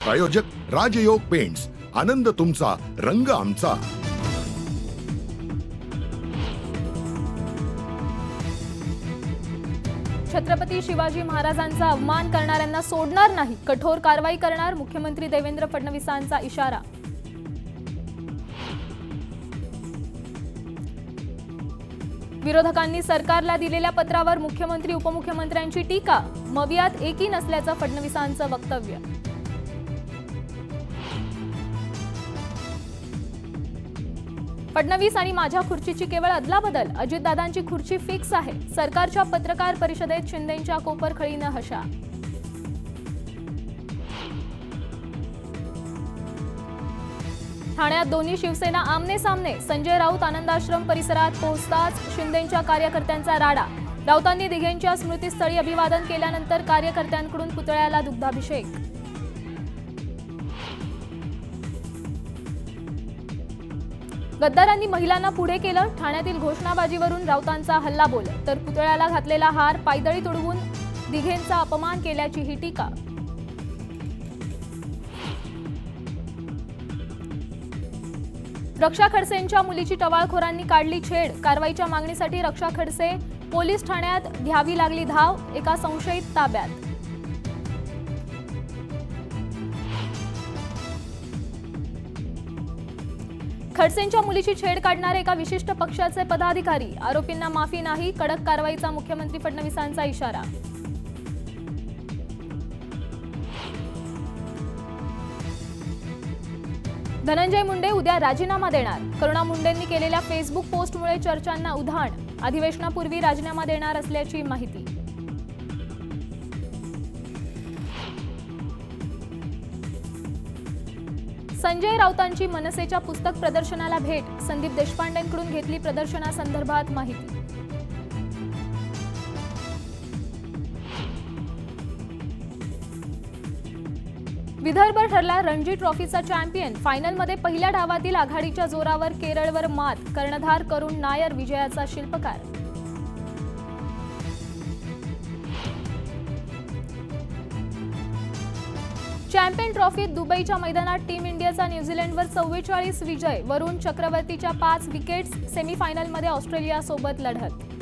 प्रायोजक राजयोग पेंट्स, आनंद तुमचा, रंग आमचा. छत्रपती शिवाजी महाराजांचा अपमान करणाऱ्यांना सोडणार नाही, कठोर कारवाई करणार, मुख्यमंत्री देवेंद्र फडणवीसांचा इशारा. विरोधकांनी सरकारला दिलेल्या पत्रावर मुख्यमंत्री उपमुख्यमंत्र्यांची टीका, मवियात एकी नसल्याचं फडणवीसांचं वक्तव्य. फडणवीस आणि माझ्या खुर्चीची केवळ अदलाबदल, अजितदादांची खुर्ची फिक्स आहे. सरकारच्या पत्रकार परिषदेत शिंदेंच्या कोपरखळीनं हशा. ठाण्यात दोन्ही शिवसेना आमने सामने, संजय राऊत आनंदाश्रम परिसरात पोहोचताच शिंदेंच्या कार्यकर्त्यांचा राडा. राऊतांनी दिघेंच्या स्मृतीस्थळी अभिवादन केल्यानंतर कार्यकर्त्यांकडून पुतळ्याला दुग्धाभिषेक. गद्दारांनी महिलांना पुढे केलं, ठाण्यातील घोषणाबाजीवरून राऊतांचा हल्लाबोल, तर पुतळ्याला घातलेला हार पायदळी तुडवून दिघेंचा अपमान केल्याची ही टीका. रक्षा खडसेंच्या मुलीची टवाळखोरांनी काढली छेड, कारवाईच्या मागणीसाठी रक्षा खडसे पोलीस ठाण्यात घ्यावी लागली धाव, एका संशयित ताब्यात. खडसेंच्या मुलीची छेड काढणारे एका विशिष्ट पक्षाचे पदाधिकारी, आरोपींना माफी नाही, कडक कारवाईचा मुख्यमंत्री फडणवीसांचा इशारा. धनंजय मुंडे उद्या राजीनामा देणार, करुणा मुंडेंनी केलेल्या फेसबुक पोस्टमुळे चर्चांना उधाण, अधिवेशनापूर्वी राजीनामा देणार असल्याची माहिती. संजय राऊतांची मनसेच्या पुस्तक प्रदर्शनाला भेट, संदीप देशपांडेंकडून घेतली प्रदर्शनासंदर्भात माहिती. विदर्भ ठरला रणजी ट्रॉफीचा चॅम्पियन, फायनलमध्ये पहिल्या डावातील आघाडीच्या जोरावर केरळवर मात, कर्णधार करुण नायर विजयाचा शिल्पकार. चॅम्पियन ट्रॉफीत दुबईच्या मैदानात टीम इंडियाचा न्यूझीलंडवर 44 विजय, वरुण चक्रवर्तीच्या 5 विकेट्स, सेमीफायनलमध्ये ऑस्ट्रेलियासोबत लढत.